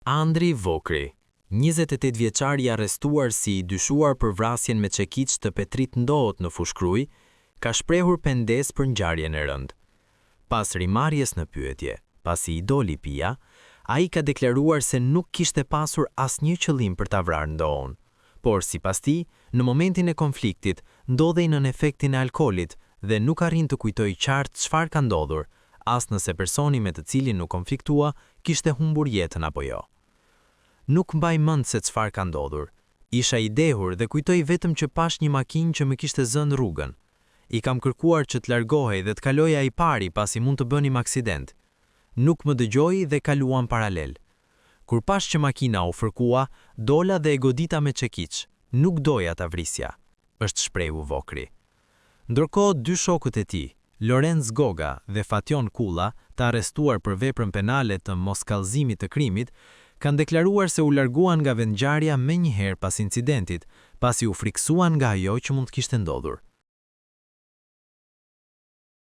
Andri Vokri, 28 vjeçar i arrestuar si i dyshuar për vrasjen me çekiç të Petrit Ndohët në Fushkruj, ka shprehur pendes për ngjarjen e rëndë. Pas rimarrjes në pyetje, pasi i doli pija, ai ka deklaruar se nuk kishte pasur asnjë qëllim për ta vrarë Ndohën, por sipas tij, në momentin e konfliktit ndodhej nën efektin e alkoolit dhe nuk arrin të kujtojë qartë çfarë ka ndodhur, as nëse personi me të cilin nuk konfliktua kishte humbur jetën apo jo. Nuk mbaj mend se çfarë ka ndodhur. Isha i dehur dhe kujtoj vetëm që pash një makinë që më kishte zënë rrugën. I kam kërkuar që të largohej dhe të kaloja i pari pasi mund të bënim aksident. Nuk më dëgjoi dhe kaluam paralel. Kur pash që makina u fërkua, dola dhe e godita me çekiç. Nuk doja ta vrisja, është shprehu Vokri. Ndërkohë, dy shokët e tij, Lorenz Goga dhe Fation Kulla, të arrestuar për veprën penale të moskallëzimit të krimit, kanë deklaruar se u larguan nga vendngjarja menjëherë pas incidentit, pasi u friksuan nga ajo që mund të kishte ndodhur.